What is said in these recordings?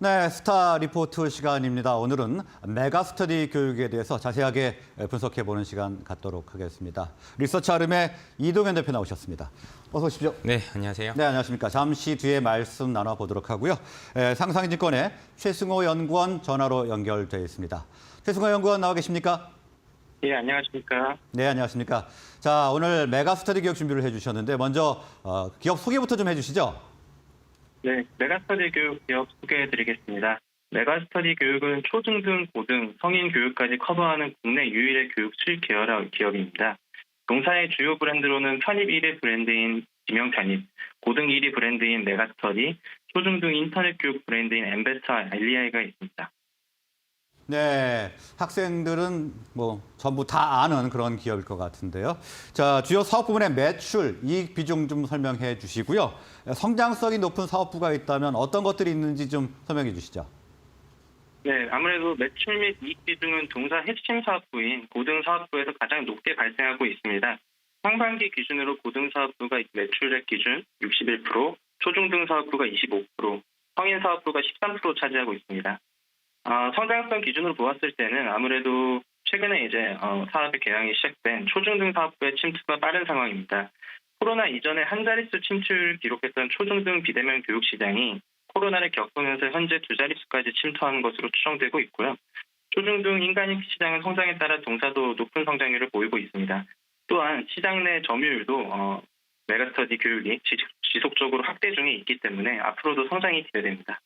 네, 스타 리포트 시간입니다. 오늘은 메가스터디 교육에 대해서 자세하게 분석해보는 시간 갖도록 하겠습니다. 리서치 아름의 이동현 대표 나오셨습니다. 어서 오십시오. 네, 안녕하세요. 네, 안녕하십니까. 잠시 뒤에 말씀 나눠보도록 하고요. 상상증권의 최승호 연구원 전화로 연결돼 있습니다. 최승호 연구원 나와 계십니까? 예, 안녕하십니까. 네, 안녕하십니까. 자, 오늘 메가스터디 교육 준비를 해주셨는데 먼저 기업 소개부터 좀 해주시죠. 네, 메가스터디 교육 기업 소개해드리겠습니다. 메가스터디 교육은 초중등, 고등, 성인 교육까지 커버하는 국내 유일의 교육 수익 계열 기업입니다. 동사의 주요 브랜드로는 편입 1위 브랜드인 지명편입, 고등 1위 브랜드인 메가스터디, 초중등 인터넷 교육 브랜드인 엠베스터 알리아이가 있습니다. 네, 학생들은 뭐 전부 다 아는 그런 기업일 것 같은데요. 자, 주요 사업 부문의 매출, 이익 비중 좀 설명해 주시고요. 성장성이 높은 사업부가 있다면 어떤 것들이 있는지 좀 설명해 주시죠. 네, 아무래도 매출 및 이익 비중은 동사 핵심 사업부인 고등 사업부에서 가장 높게 발생하고 있습니다. 상반기 기준으로 고등 사업부가 매출액 기준 61%, 초중등 사업부가 25%, 성인 사업부가 13% 차지하고 있습니다. 성장성 기준으로 보았을 때는 아무래도 최근에 이제 사업의 개량이 시작된 초중등 사업부의 침투가 빠른 상황입니다. 코로나 이전에 한 자릿수 침투를 기록했던 초중등 비대면 교육 시장이 코로나를 겪으면서 현재 두 자릿수까지 침투하는 것으로 추정되고 있고요. 초중등 인간인기 시장은 성장에 따라 동사도 높은 성장률을 보이고 있습니다. 또한 시장 내 점유율도 메가스터디 교육이 지속적으로 확대 중에 있기 때문에 앞으로도 성장이 기대됩니다.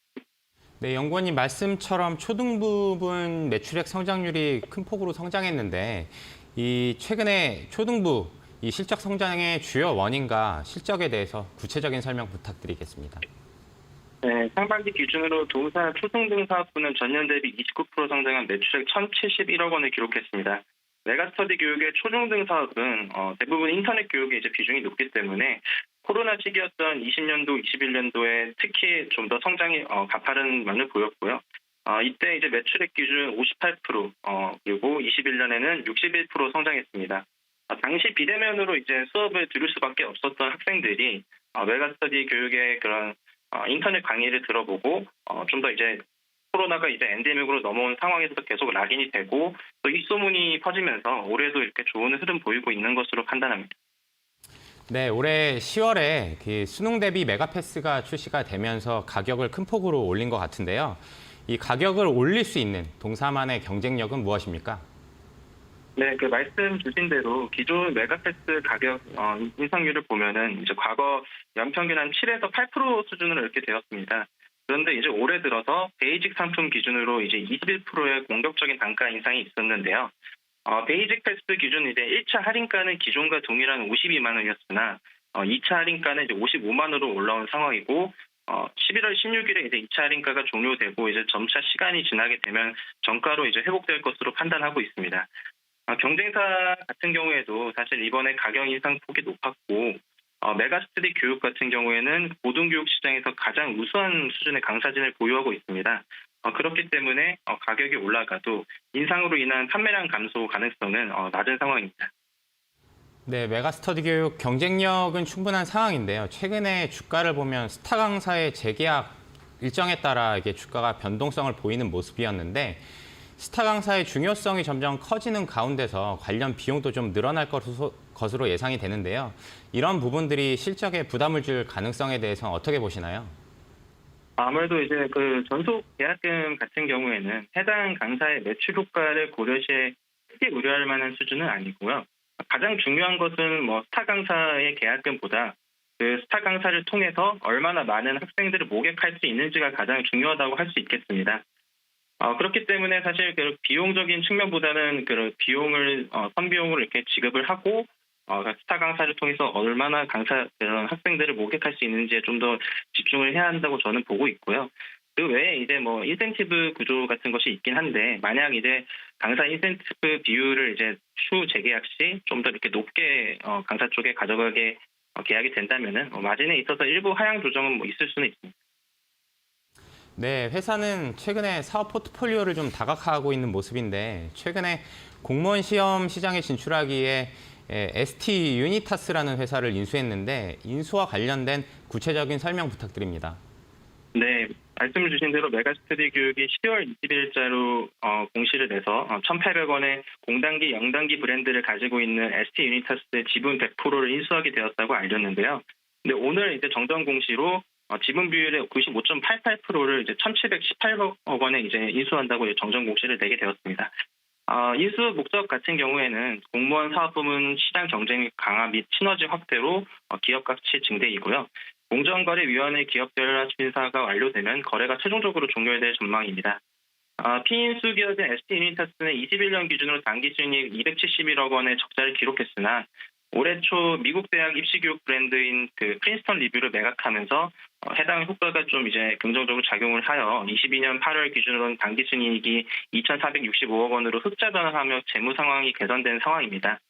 네, 연구원님 말씀처럼 초등부분 매출액 성장률이 큰 폭으로 성장했는데 이 최근에 초등부 이 실적 성장의 주요 원인과 실적에 대해서 구체적인 설명 부탁드리겠습니다. 네, 상반기 기준으로 동사 초등등 사업부는 전년 대비 29% 성장한 매출액 1,071억 원을 기록했습니다. 메가스터디 교육의 초중등 사업은 대부분 인터넷 교육의 이제 비중이 높기 때문에 코로나 시기였던 20년도, 21년도에 특히 좀 더 성장이 가파른 면을 보였고요. 이때 이제 매출액 기준 58%, 그리고 21년에는 61% 성장했습니다. 당시 비대면으로 이제 수업을 들을 수밖에 없었던 학생들이 메가스터디 교육의 그런 인터넷 강의를 들어보고 좀 더 이제 코로나가 이제 엔데믹으로 넘어온 상황에서도 계속 락인이 되고 또 입소문이 퍼지면서 올해도 이렇게 좋은 흐름 보이고 있는 것으로 판단합니다. 네, 올해 10월에 그 수능 대비 메가패스가 출시가 되면서 가격을 큰 폭으로 올린 것 같은데요. 이 가격을 올릴 수 있는 동사만의 경쟁력은 무엇입니까? 네, 그 말씀 주신 대로 기존 메가패스 가격 인상률을 보면은 이제 과거 연평균 한 7에서 8% 수준으로 이렇게 되었습니다. 그런데 이제 올해 들어서 베이직 상품 기준으로 이제 21%의 공격적인 단가 인상이 있었는데요. 베이직 패스 기준 이제 1차 할인가는 기존과 동일한 52만 원이었으나 2차 할인가는 이제 55만 원으로 올라온 상황이고 11월 16일에 이제 2차 할인가가 종료되고 이제 점차 시간이 지나게 되면 정가로 이제 회복될 것으로 판단하고 있습니다. 경쟁사 같은 경우에도 사실 이번에 가격 인상 폭이 높았고 메가스터디 교육 같은 경우에는 고등교육 시장에서 가장 우수한 수준의 강사진을 보유하고 있습니다. 그렇기 때문에 가격이 올라가도 인상으로 인한 판매량 감소 가능성은 낮은 상황입니다. 네, 메가스터디 교육 경쟁력은 충분한 상황인데요. 최근에 주가를 보면 스타 강사의 재계약 일정에 따라 이게 주가가 변동성을 보이는 모습이었는데 스타 강사의 중요성이 점점 커지는 가운데서 관련 비용도 좀 늘어날 것으로 예상이 되는데요. 이런 부분들이 실적에 부담을 줄 가능성에 대해서는 어떻게 보시나요? 아무래도 이제 그 전속 계약금 같은 경우에는 해당 강사의 매출 효과를 고려시에 크게 우려할 만한 수준은 아니고요. 가장 중요한 것은 뭐 스타 강사의 계약금보다 그 스타 강사를 통해서 얼마나 많은 학생들을 모객할 수 있는지가 가장 중요하다고 할 수 있겠습니다. 그렇기 때문에 사실 그 비용적인 측면보다는 그 비용을 선비용을 이렇게 지급을 하고 스타 강사를 통해서 얼마나 그런 학생들을 모객할 수 있는지에 좀 더 집중을 해야 한다고 저는 보고 있고요. 그 외에 이제 뭐 인센티브 구조 같은 것이 있긴 한데 만약 이제 강사 인센티브 비율을 이제 추후 재계약 시 좀 더 이렇게 높게 강사 쪽에 가져가게 계약이 된다면은 마진에 있어서 일부 하향 조정은 뭐 있을 수는 있습니다. 네, 회사는 최근에 사업 포트폴리오를 좀 다각화하고 있는 모습인데 최근에 공무원 시험 시장에 진출하기에 ST 유니타스라는 회사를 인수했는데 인수와 관련된 구체적인 설명 부탁드립니다. 네, 말씀 주신 대로 메가스터디 교육이 10월 20일자로 공시를 내서 1,800원의 공단기, 영단기 브랜드를 가지고 있는 ST 유니타스의 지분 100%를 인수하게 되었다고 알렸는데요. 근데 오늘 이제 정정 공시로 지분 비율의 95.88%를 이제 1,718억 원에 이제 인수한다고 정정 공시를 내게 되었습니다. 인수 목적 같은 경우에는 공무원 사업부문 시장 경쟁 강화 및 시너지 확대로 기업 가치 증대이고요. 공정거래위원회 기업별 심사가 완료되면 거래가 최종적으로 종료될 전망입니다. 피인수 기업인 ST 유니타스는 21년 기준으로 당기 순이익 271억 원의 적자를 기록했으나 올해 초 미국 대학 입시 교육 브랜드인 그 프린스턴 리뷰를 매각하면서 해당 효과가 좀 이제 긍정적으로 작용을 하여 22년 8월 기준으로는 당기 순이익이 2,465억 원으로 흑자 전환하며 재무 상황이 개선된 상황입니다.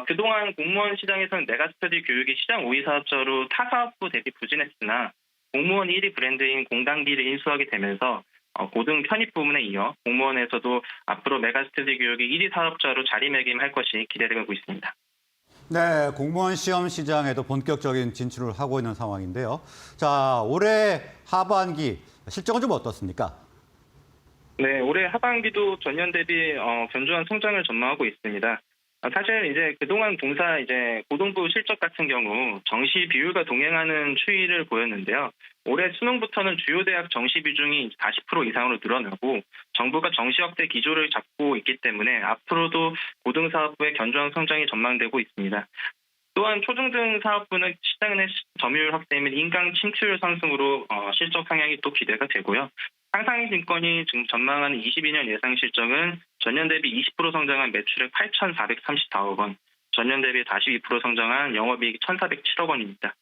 그동안 공무원 시장에서는 메가스터디 교육이 시장 5위 사업자로 타 사업부 대비 부진했으나 공무원 1위 브랜드인 공단기를 인수하게 되면서 고등 편입 부문에 이어 공무원에서도 앞으로 메가스터디 교육이 1위 사업자로 자리매김할 것이 기대되고 있습니다. 네, 공무원 시험 시장에도 본격적인 진출을 하고 있는 상황인데요. 자, 올해 하반기 실적은 좀 어떻습니까? 네, 올해 하반기도 전년 대비 견조한 성장을 전망하고 있습니다. 사실 이제 그동안 동사 이제 고등부 실적 같은 경우 정시 비율과 동행하는 추이를 보였는데요. 올해 수능부터는 주요 대학 정시 비중이 40% 이상으로 늘어나고 정부가 정시 확대 기조를 잡고 있기 때문에 앞으로도 고등사업부의 견조한 성장이 전망되고 있습니다. 또한 초중등 사업부는 시장 내 점유율 확대 및 인강 침투율 상승으로 실적 상향이 또 기대가 되고요. 상상증권이 지금 전망하는 22년 예상 실적은 전년 대비 20% 성장한 매출액 8,434억 원, 전년 대비 42% 성장한 영업이익 1,407억 원입니다.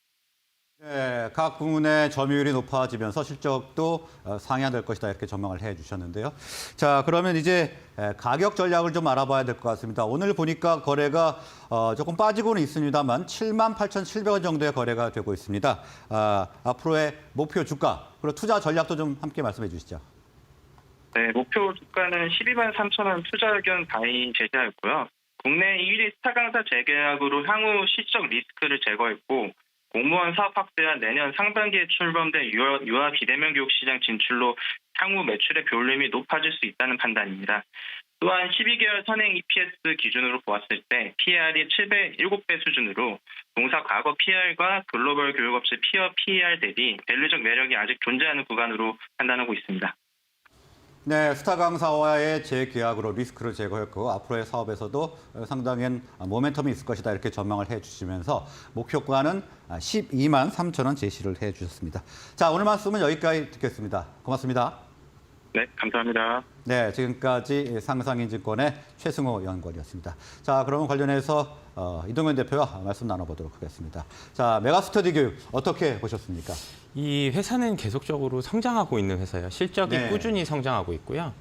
네, 각 부문의 점유율이 높아지면서 실적도 상향될 것이다 이렇게 전망을 해주셨는데요. 자, 그러면 이제 가격 전략을 좀 알아봐야 될 것 같습니다. 오늘 보니까 거래가 조금 빠지고는 있습니다만 78,700원 정도의 거래가 되고 있습니다. 앞으로의 목표 주가 그리고 투자 전략도 좀 함께 말씀해 주시죠. 네, 목표 주가는 12만 3천 원 투자 의견 바이 제시하였고요. 국내 1위 스타 강사 재계약으로 향후 실적 리스크를 제거했고 공무원 사업 확대와 내년 상반기에 출범된 유아 비대면 교육 시장 진출로 향후 매출의 볼륨이 높아질 수 있다는 판단입니다. 또한 12개월 선행 EPS 기준으로 보았을 때 PER이 7배 수준으로 동사 과거 PER과 글로벌 교육업체 피어 PER 대비 밸류적 매력이 아직 존재하는 구간으로 판단하고 있습니다. 네, 스타 강사와의 재계약으로 리스크를 제거했고 앞으로의 사업에서도 상당한 모멘텀이 있을 것이다 이렇게 전망을 해주시면서 목표가는 12만 3천 원 제시를 해주셨습니다. 자, 오늘 말씀은 여기까지 듣겠습니다. 고맙습니다. 네, 감사합니다. 네, 지금까지 상상인증권의 최승호 연구원이었습니다. 자, 그러면 관련해서 이동현 대표와 말씀 나눠보도록 하겠습니다. 자, 메가스터디 교육 어떻게 보셨습니까? 이 회사는 계속적으로 성장하고 있는 회사예요. 실적이 네. 꾸준히 성장하고 있고요.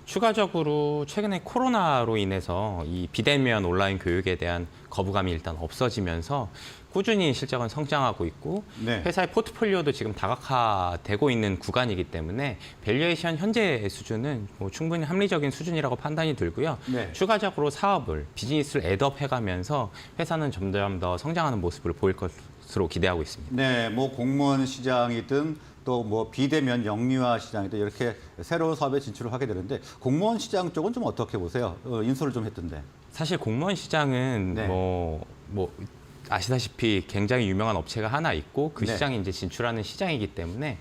추가적으로 최근에 코로나로 인해서 이 비대면 온라인 교육에 대한 거부감이 일단 없어지면서 꾸준히 실적은 성장하고 있고 네. 회사의 포트폴리오도 지금 다각화되고 있는 구간이기 때문에 밸류에이션 현재 수준은 뭐 충분히 합리적인 수준이라고 판단이 들고요. 네. 추가적으로 사업을 비즈니스를 애드업 해가면서 회사는 점점 더 성장하는 모습을 보일 것으로 기대하고 있습니다. 네, 뭐 공무원 시장이든 또 뭐 비대면 영유아 시장이든 이렇게 새로운 사업에 진출을 하게 되는데 공무원 시장 쪽은 좀 어떻게 보세요? 인수를 좀 했던데. 사실 공무원 시장은 네. 뭐 아시다시피 굉장히 유명한 업체가 하나 있고 그 네. 시장에 이제 진출하는 시장이기 때문에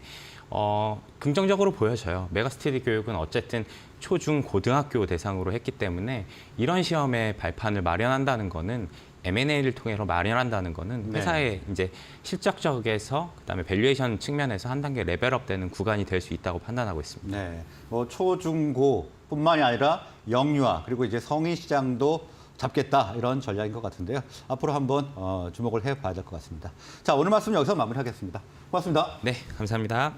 긍정적으로 보여져요. 메가스터디 교육은 어쨌든 초중 고등학교 대상으로 했기 때문에 이런 시험의 발판을 마련한다는 거는 M&A를 통해서 마련한다는 거는 네. 회사의 이제 실적적에서 그다음에 밸류에이션 측면에서 한 단계 레벨업되는 구간이 될 수 있다고 판단하고 있습니다. 네, 뭐 초중고뿐만이 아니라 영유아 그리고 이제 성인 시장도 잡겠다 이런 전략인 것 같은데요. 앞으로 한번 주목을 해봐야 될 것 같습니다. 자, 오늘 말씀 여기서 마무리하겠습니다. 고맙습니다. 네, 감사합니다.